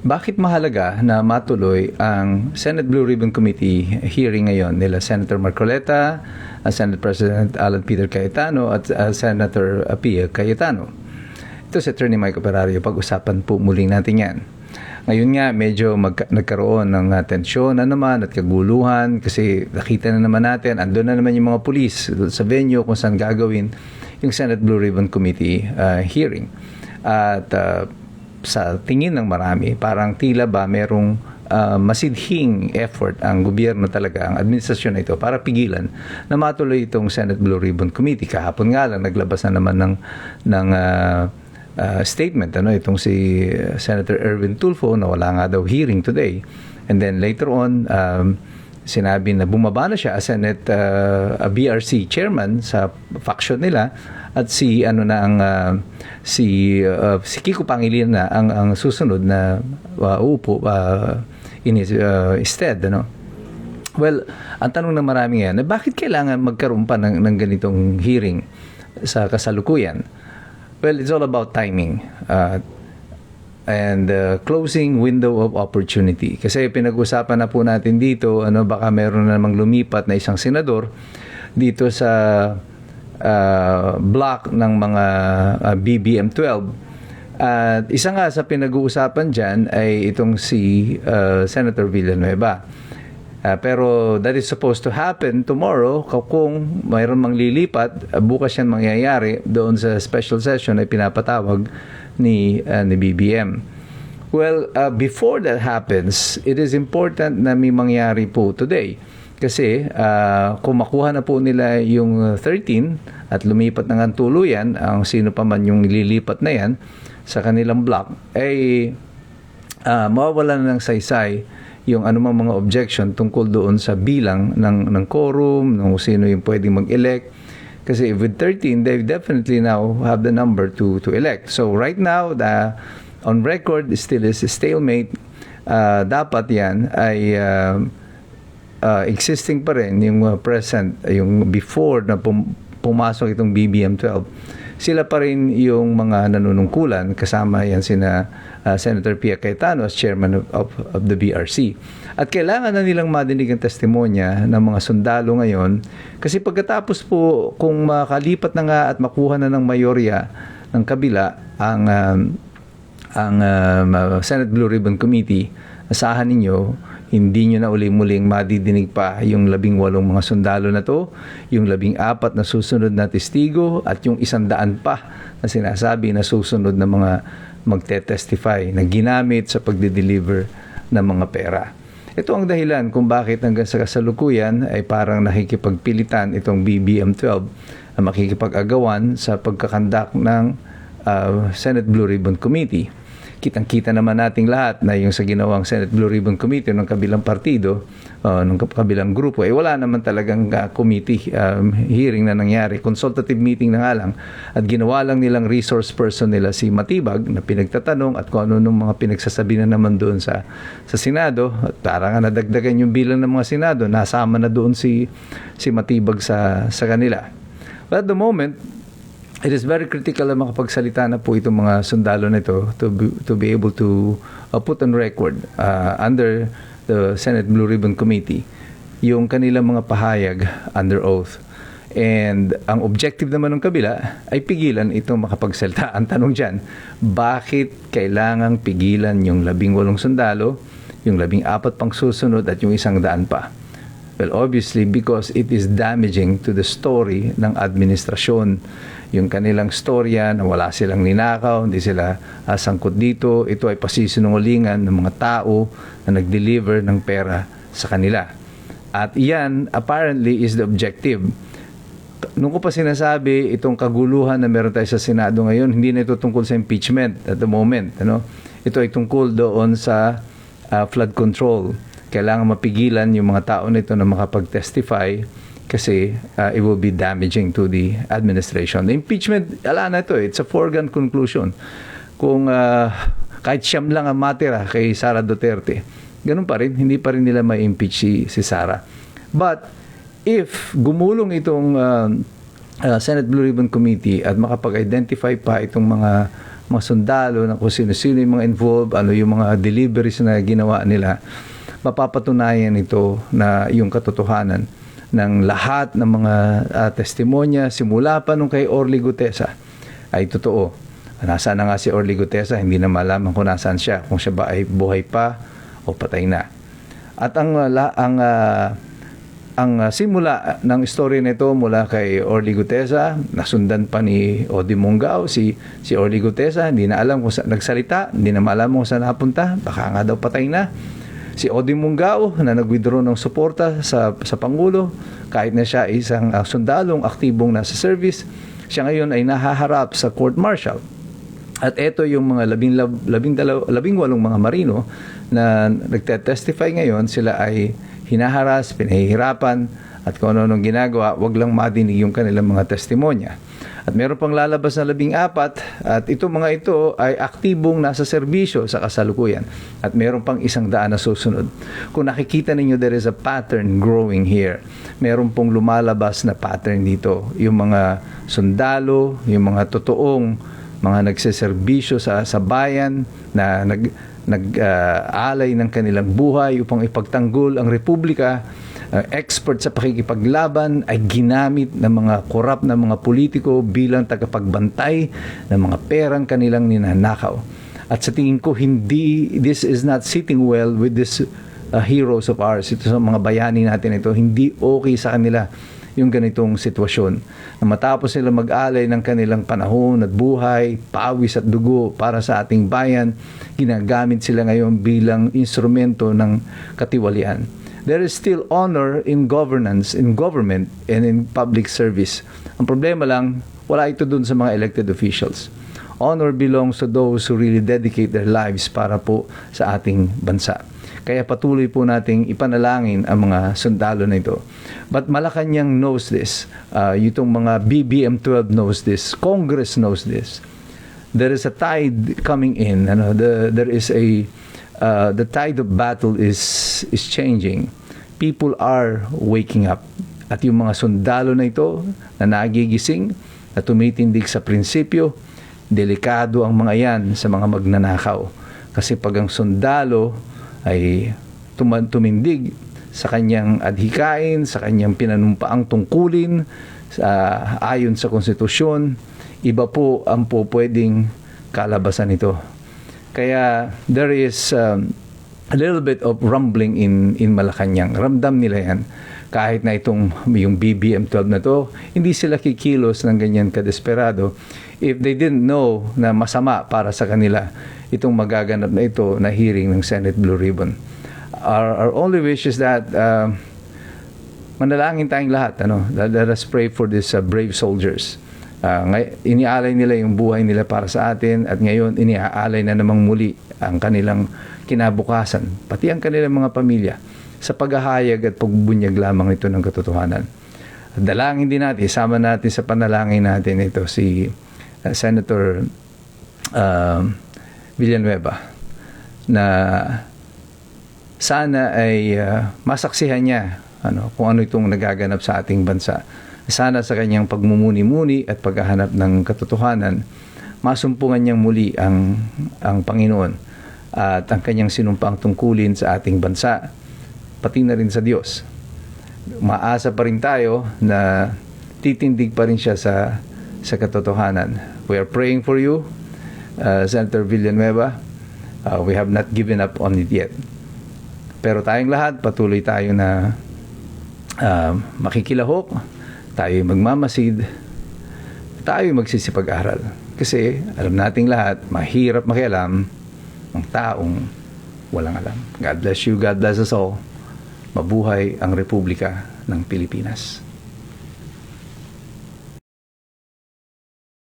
Bakit mahalaga na matuloy ang Senate Blue Ribbon Committee hearing ngayon nila Senator Marcoleta, Senate President Alan Peter Cayetano at Senator Pia Cayetano? Ito si Attorney Mike Operario. Pag-usapan po muling natin yan. Ngayon nga, medyo nagkaroon ng tensyon na naman at kaguluhan kasi nakita na naman natin, andun na naman yung mga pulis sa venue kung saan gagawin yung Senate Blue Ribbon Committee hearing. At sa tingin ng marami, parang tila ba merong masidhing effort ang gobyerno talaga, ang administrasyon na ito para pigilan na matuloy itong Senate Blue Ribbon Committee. Kahapon nga lang, naglabas na naman ng statement itong si Senator Erwin Tulfo na wala nga daw hearing today. And then later on, sinabi na bumaba na siya as Senate BRC chairman sa faction nila at si Kiko Pangilinan na ang susunod na uupo in his stead, Well, ang tanong ng marami ngayon, bakit kailangan magkaroon pa ng ganitong hearing sa kasalukuyan? Well, it's all about timing and closing window of opportunity. Kasi pinag-usapan na po natin dito, baka meron na namang lumipat na isang senador dito sa block ng mga BBM-12. At isa nga sa pinag-uusapan dyan ay itong si Senator Villanueva. Pero that is supposed to happen tomorrow. Kung mayroon mang lilipat, bukas yan mangyayari doon sa special session ay pinapatawag ni BBM. Well, before that happens, it is important na may mangyari po today. Kasi kung makuha na po nila yung 13 at lumipat na nga tuluyan ang sino pa man yung nililipat na yan sa kanilang block, ay mawawala na ng saysay yung anumang mga objection tungkol doon sa bilang ng quorum, ng sino yung pwedeng mag-elect. Kasi with 13, they definitely now have the number to elect. So right now, on record, still is a stalemate. Dapat yan ay existing pa rin yung present, yung before na pumasok itong BBM-12. Sila pa rin yung mga nanunungkulan, kasama yan sina Senator Pia Cayetano as chairman of the BRC. At kailangan na nilang madinig ang testimonya ng mga sundalo ngayon kasi pagkatapos po kung makalipat na nga at makuha na ng mayorya ng kabila ang Senate Blue Ribbon Committee, asahan ninyo hindi nyo na uli-muling madidinig pa yung 18 mga sundalo na to, yung 14 na susunod na testigo, at yung 100 pa na sinasabi na susunod na mga magte-testify na ginamit sa pagde-deliver ng mga pera. Ito ang dahilan kung bakit hanggang sa kasalukuyan ay parang nakikipagpilitan itong BBM-12 na makikipag-agawan sa pagkakandak ng Senate Blue Ribbon Committee. Kitang-kita naman nating lahat na yung sa ginawang Senate Blue Ribbon Committee ng kabilang partido, ng kabilang grupo, wala naman talagang committee hearing na nangyari. Consultative meeting na nga lang. At ginawa lang nilang resource person nila si Matibag na pinagtatanong at kung ano nung mga pinagsasabi na naman doon sa Senado. At parang nadagdagan yung bilang ng mga Senado. Nasama na doon si Matibag sa kanila. But at the moment, it is very critical na makapagsalita na po itong mga sundalo nito to be able to put on record under the Senate Blue Ribbon Committee yung kanilang mga pahayag under oath. And ang objective naman ng kabila ay pigilan itong makapagsalita. Ang tanong dyan, bakit kailangang pigilan yung 18 sundalo, yung 14 pang susunod at yung 100 pa? Well, obviously, because it is damaging to the story ng administrasyon. Yung kanilang storya na wala silang ninakaw, hindi sila sangkot dito. Ito ay pasisinungalingan ng mga tao na nag-deliver ng pera sa kanila. At iyan, apparently, is the objective. Nung ko pa sinasabi, itong kaguluhan na meron tayo sa Senado ngayon, hindi na ito tungkol sa impeachment at the moment. Ito ay tungkol doon sa flood control. Kailangan mapigilan yung mga tao nito na makapag-testify kasi it will be damaging to the administration. The impeachment, ala na ito, it's a foregone conclusion. Kung kahit siyam lang ang matira kay Sara Duterte, ganun pa rin, hindi pa rin nila ma-impeach si Sara. But if gumulong itong Senate Blue Ribbon Committee at makapag-identify pa itong mga mga sundalo, na kung sino-sino yung mga involved, ano yung mga deliveries na ginawa nila, mapapatunayan ito na yung katotohanan ng lahat ng mga testimonya simula pa nung kay Orly Gutesa ay totoo. Nasaan na nga si Orly Gutesa, hindi na malaman kung nasaan siya, kung siya ba ay buhay pa o patay na. At ang simula ng story nito mula kay Orly Gutesa, nasundan pa ni Odi Mungao, si Orly Gutesa, hindi na alam kung saan nagsalita, hindi na malaman kung saan napunta, baka nga daw patay na. Si Odi Mungao na nag-withdraw ng suporta sa Pangulo, kahit na siya isang sundalong aktibong nasa service, siya ngayon ay nahaharap sa court martial. At ito yung mga 18 mga marino na nagte-testify ngayon, sila ay hinaharas, pinahihirapan, at kung ano-anong ginagawa, wag lang madinig yung kanilang mga testimonya. At meron pang lalabas na 14, at ito mga ito ay aktibong nasa serbisyo sa kasalukuyan. At meron pang 100 na susunod. Kung nakikita ninyo, there is a pattern growing here. Meron pong lumalabas na pattern dito. Yung mga sundalo, yung mga totoong mga nagseserbisyo sa bayan na nag-alay ng kanilang buhay upang ipagtanggol ang republika, expert sa pakikipaglaban, ay ginamit ng mga korap na mga politiko bilang tagapagbantay ng mga perang kanilang ninanakaw. At sa tingin ko, this is not sitting well with this heroes of ours. Ito sa mga bayani natin ito, hindi okay sa kanila yung ganitong sitwasyon. Na matapos sila mag-alay ng kanilang panahon at buhay, pawis at dugo para sa ating bayan, ginagamit sila ngayon bilang instrumento ng katiwalian. There is still honor in governance, in government, and in public service. Ang problema lang, wala ito dun sa mga elected officials. Honor belongs to those who really dedicate their lives para po sa ating bansa. Kaya patuloy po nating ipanalangin ang mga sundalo na ito. But Malacanang knows this. Itong mga BBM-12 knows this. Congress knows this. There is a tide coming in. There is the tide of battle is changing. People are waking up. At yung mga sundalo na ito na nagigising, na tumitindig sa prinsipyo, delikado ang mga yan sa mga magnanakaw. Kasi pag ang sundalo ay tumindig sa kanyang adhikain, sa kanyang pinanumpaang tungkulin, ayon sa konstitusyon, iba po ang po pwedeng kalabasan nito. Kaya there is a little bit of rumbling in Malacanang. Ramdam nila yan. Kahit na yung BBM-12 na to, hindi sila kikilos ng ganyan kadesperado if they didn't know na masama para sa kanila itong magaganap na ito na hearing ng Senate Blue Ribbon. Our only wish is that manalangin tayong lahat. Let us pray for these brave soldiers. Iniaalay nila yung buhay nila para sa atin, at ngayon iniaalay na namang muli ang kanilang kinabukasan, pati ang kanilang mga pamilya, sa paghahayag at pagbubunyag lamang ito ng katotohanan. Dalangin din natin, isama natin sa panalangin natin ito si Senator Villanueva, na sana ay masaksihan niya kung ano itong nagaganap sa ating bansa. Sana sa kanyang pagmumuni-muni at paghahanap ng katotohanan, masumpungan niyang muli ang Panginoon at ang kanyang sinumpaang tungkulin sa ating bansa, pati na rin sa Diyos. Maasa pa rin tayo na titindig pa rin siya sa katotohanan. We are praying for you, Senator Villanueva. We have not given up on it yet. Pero tayong lahat, patuloy tayo na makikilahok, tayo magmamasid, tayo magsisipag-aral. Kasi alam nating lahat, mahirap makialam ang taong walang alam. God bless you, God bless us all. Mabuhay ang Republika ng Pilipinas.